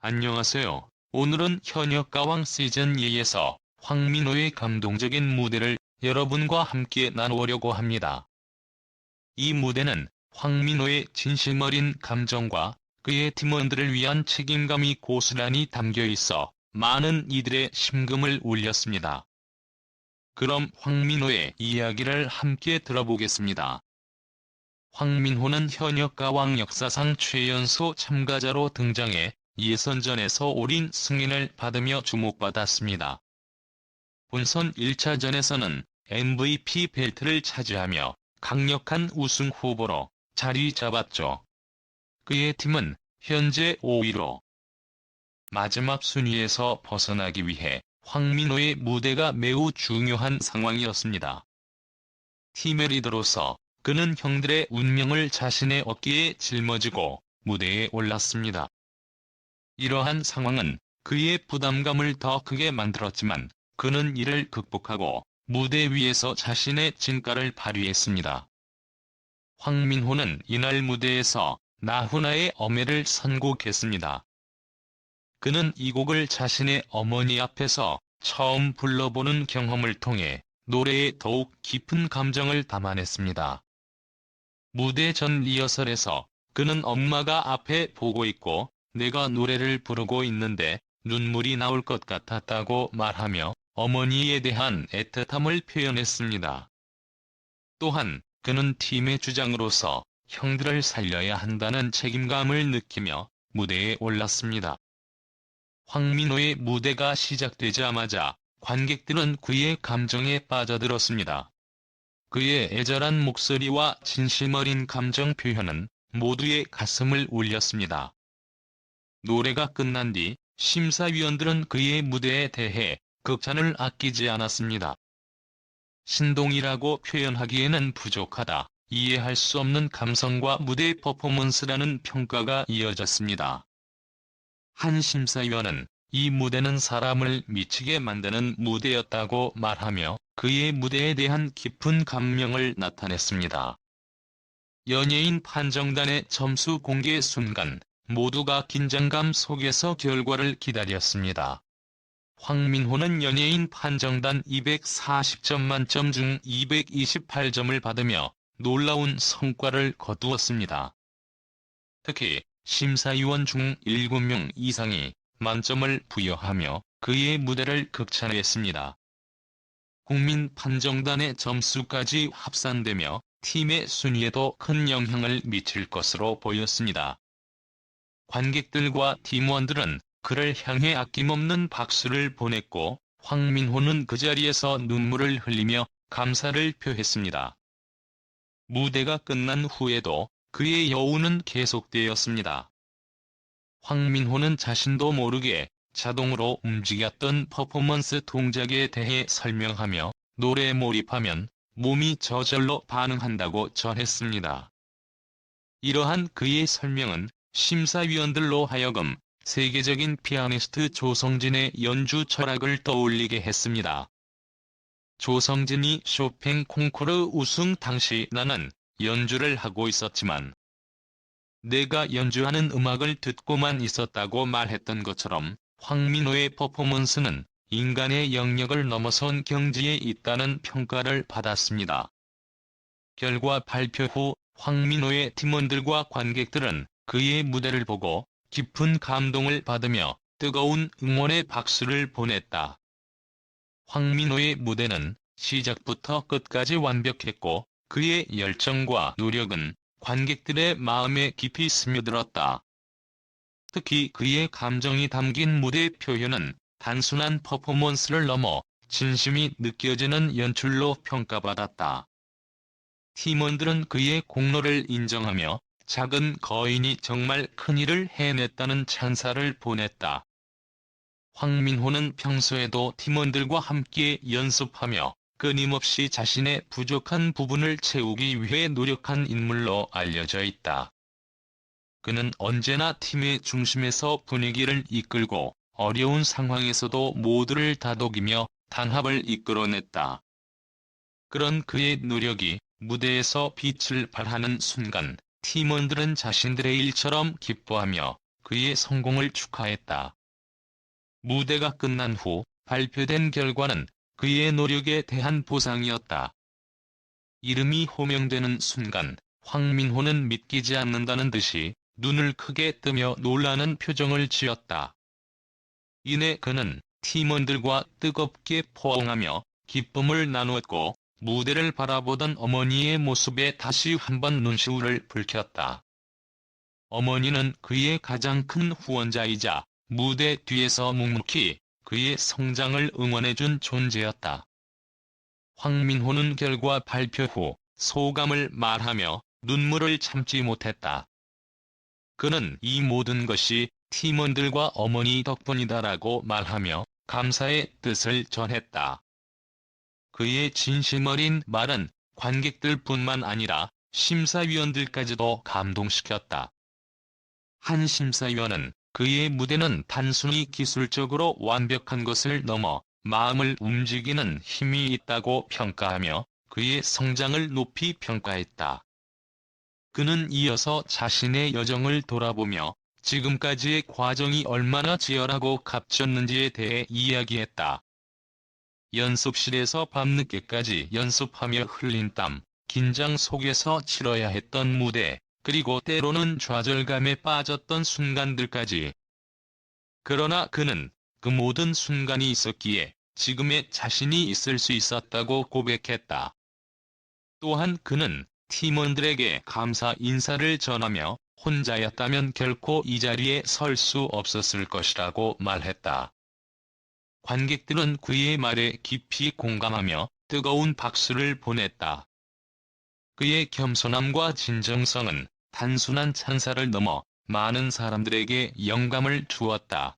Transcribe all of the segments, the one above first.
안녕하세요. 오늘은 현역가왕 시즌2에서 황민호의 감동적인 무대를 여러분과 함께 나누려고 합니다. 이 무대는 황민호의 진심 어린 감정과 그의 팀원들을 위한 책임감이 고스란히 담겨 있어 많은 이들의 심금을 울렸습니다. 그럼 황민호의 이야기를 함께 들어보겠습니다. 황민호는 현역가왕 역사상 최연소 참가자로 등장해 예선전에서 올인 승인을 받으며 주목받았습니다. 본선 1차전에서는 MVP 벨트를 차지하며 강력한 우승 후보로 자리 잡았죠. 그의 팀은 현재 5위로 마지막 순위에서 벗어나기 위해 황민호의 무대가 매우 중요한 상황이었습니다. 팀의 리더로서 그는 형들의 운명을 자신의 어깨에 짊어지고 무대에 올랐습니다. 이러한 상황은 그의 부담감을 더 크게 만들었지만 그는 이를 극복하고 무대 위에서 자신의 진가를 발휘했습니다. 황민호는 이날 무대에서 나훈아의 어메를 선곡했습니다. 그는 이 곡을 자신의 어머니 앞에서 처음 불러보는 경험을 통해 노래에 더욱 깊은 감정을 담아냈습니다. 무대 전 리허설에서 그는 엄마가 앞에 보고 있고 내가 노래를 부르고 있는데 눈물이 나올 것 같았다고 말하며 어머니에 대한 애틋함을 표현했습니다. 또한 그는 팀의 주장으로서 형들을 살려야 한다는 책임감을 느끼며 무대에 올랐습니다. 황민호의 무대가 시작되자마자 관객들은 그의 감정에 빠져들었습니다. 그의 애절한 목소리와 진심 어린 감정 표현은 모두의 가슴을 울렸습니다. 노래가 끝난 뒤 심사위원들은 그의 무대에 대해 극찬을 아끼지 않았습니다. 신동이라고 표현하기에는 부족하다, 이해할 수 없는 감성과 무대 퍼포먼스라는 평가가 이어졌습니다. 한 심사위원은 이 무대는 사람을 미치게 만드는 무대였다고 말하며 그의 무대에 대한 깊은 감명을 나타냈습니다. 연예인 판정단의 점수 공개 순간 모두가 긴장감 속에서 결과를 기다렸습니다. 황민호는 연예인 판정단 240점 만점 중 228점을 받으며 놀라운 성과를 거두었습니다. 특히 심사위원 중 7명 이상이 만점을 부여하며 그의 무대를 극찬했습니다. 국민 판정단의 점수까지 합산되며 팀의 순위에도 큰 영향을 미칠 것으로 보였습니다. 관객들과 팀원들은 그를 향해 아낌없는 박수를 보냈고 황민호는 그 자리에서 눈물을 흘리며 감사를 표했습니다. 무대가 끝난 후에도 그의 여운은 계속되었습니다. 황민호는 자신도 모르게 자동으로 움직였던 퍼포먼스 동작에 대해 설명하며 노래에 몰입하면 몸이 저절로 반응한다고 전했습니다. 이러한 그의 설명은 심사위원들로 하여금 세계적인 피아니스트 조성진의 연주 철학을 떠올리게 했습니다. 조성진이 쇼팽 콩쿠르 우승 당시 나는 연주를 하고 있었지만 내가 연주하는 음악을 듣고만 있었다고 말했던 것처럼 황민호의 퍼포먼스는 인간의 영역을 넘어선 경지에 있다는 평가를 받았습니다. 결과 발표 후 황민호의 팀원들과 관객들은 그의 무대를 보고 깊은 감동을 받으며 뜨거운 응원의 박수를 보냈다. 황민호의 무대는 시작부터 끝까지 완벽했고 그의 열정과 노력은 관객들의 마음에 깊이 스며들었다. 특히 그의 감정이 담긴 무대 표현은 단순한 퍼포먼스를 넘어 진심이 느껴지는 연출로 평가받았다. 팀원들은 그의 공로를 인정하며 작은 거인이 정말 큰일을 해냈다는 찬사를 보냈다. 황민호는 평소에도 팀원들과 함께 연습하며 끊임없이 자신의 부족한 부분을 채우기 위해 노력한 인물로 알려져 있다. 그는 언제나 팀의 중심에서 분위기를 이끌고 어려운 상황에서도 모두를 다독이며 단합을 이끌어냈다. 그런 그의 노력이 무대에서 빛을 발하는 순간 팀원들은 자신들의 일처럼 기뻐하며 그의 성공을 축하했다. 무대가 끝난 후 발표된 결과는 그의 노력에 대한 보상이었다. 이름이 호명되는 순간 황민호는 믿기지 않는다는 듯이 눈을 크게 뜨며 놀라는 표정을 지었다. 이내 그는 팀원들과 뜨겁게 포옹하며 기쁨을 나누었고 무대를 바라보던 어머니의 모습에 다시 한번 눈시울을 붉혔다. 어머니는 그의 가장 큰 후원자이자 무대 뒤에서 묵묵히 그의 성장을 응원해준 존재였다. 황민호는 결과 발표 후 소감을 말하며 눈물을 참지 못했다. 그는 이 모든 것이 팀원들과 어머니 덕분이다라고 말하며 감사의 뜻을 전했다. 그의 진심 어린 말은 관객들뿐만 아니라 심사위원들까지도 감동시켰다. 한 심사위원은 그의 무대는 단순히 기술적으로 완벽한 것을 넘어 마음을 움직이는 힘이 있다고 평가하며 그의 성장을 높이 평가했다. 그는 이어서 자신의 여정을 돌아보며 지금까지의 과정이 얼마나 치열하고 값졌는지에 대해 이야기했다. 연습실에서 밤늦게까지 연습하며 흘린 땀, 긴장 속에서 치러야 했던 무대, 그리고 때로는 좌절감에 빠졌던 순간들까지. 그러나 그는 그 모든 순간이 있었기에 지금의 자신이 있을 수 있었다고 고백했다. 또한 그는 팀원들에게 감사 인사를 전하며 혼자였다면 결코 이 자리에 설 수 없었을 것이라고 말했다. 관객들은 그의 말에 깊이 공감하며 뜨거운 박수를 보냈다. 그의 겸손함과 진정성은 단순한 찬사를 넘어 많은 사람들에게 영감을 주었다.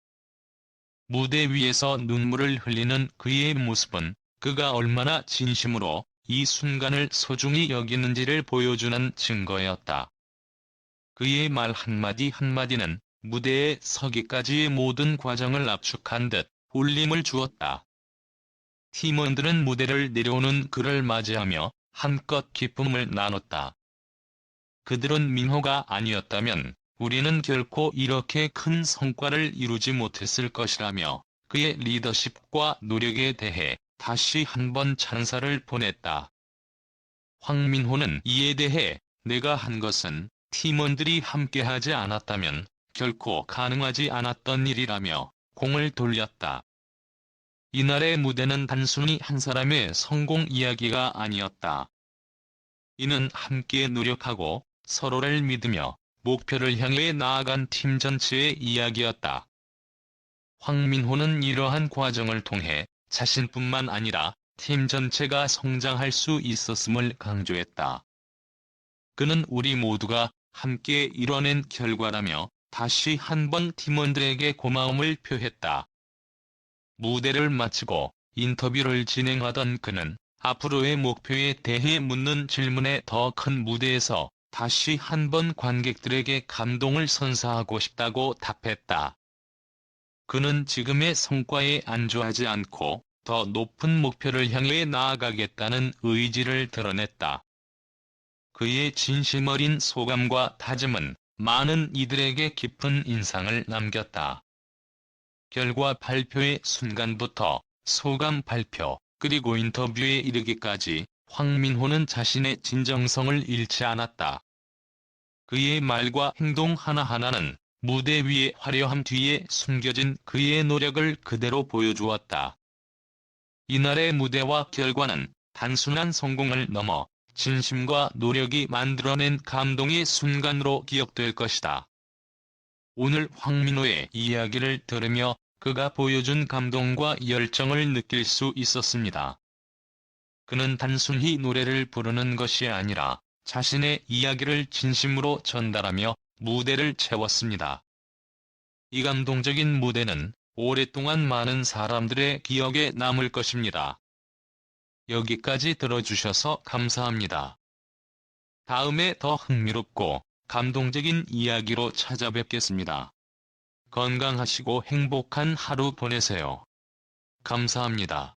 무대 위에서 눈물을 흘리는 그의 모습은 그가 얼마나 진심으로 이 순간을 소중히 여기는지를 보여주는 증거였다. 그의 말 한마디 한마디는 무대에 서기까지의 모든 과정을 압축한 듯 울림을 주었다. 팀원들은 무대를 내려오는 그를 맞이하며 한껏 기쁨을 나눴다. 그들은 민호가 아니었다면 우리는 결코 이렇게 큰 성과를 이루지 못했을 것이라며 그의 리더십과 노력에 대해 다시 한번 찬사를 보냈다. 황민호는 이에 대해 내가 한 것은 팀원들이 함께하지 않았다면 결코 가능하지 않았던 일이라며 공을 돌렸다. 이날의 무대는 단순히 한 사람의 성공 이야기가 아니었다. 이는 함께 노력하고 서로를 믿으며 목표를 향해 나아간 팀 전체의 이야기였다. 황민호는 이러한 과정을 통해 자신뿐만 아니라 팀 전체가 성장할 수 있었음을 강조했다. 그는 우리 모두가 함께 이뤄낸 결과라며 다시 한번 팀원들에게 고마움을 표했다. 무대를 마치고 인터뷰를 진행하던 그는 앞으로의 목표에 대해 묻는 질문에 더 큰 무대에서 다시 한번 관객들에게 감동을 선사하고 싶다고 답했다. 그는 지금의 성과에 안주하지 않고 더 높은 목표를 향해 나아가겠다는 의지를 드러냈다. 그의 진심 어린 소감과 다짐은 많은 이들에게 깊은 인상을 남겼다. 결과 발표의 순간부터 소감 발표, 그리고 인터뷰에 이르기까지 황민호는 자신의 진정성을 잃지 않았다. 그의 말과 행동 하나하나는 무대 위의 화려함 뒤에 숨겨진 그의 노력을 그대로 보여주었다. 이날의 무대와 결과는 단순한 성공을 넘어 진심과 노력이 만들어낸 감동의 순간으로 기억될 것이다. 오늘 황민호의 이야기를 들으며 그가 보여준 감동과 열정을 느낄 수 있었습니다. 그는 단순히 노래를 부르는 것이 아니라 자신의 이야기를 진심으로 전달하며 무대를 채웠습니다. 이 감동적인 무대는 오랫동안 많은 사람들의 기억에 남을 것입니다. 여기까지 들어주셔서 감사합니다. 다음에 더 흥미롭고 감동적인 이야기로 찾아뵙겠습니다. 건강하시고 행복한 하루 보내세요. 감사합니다.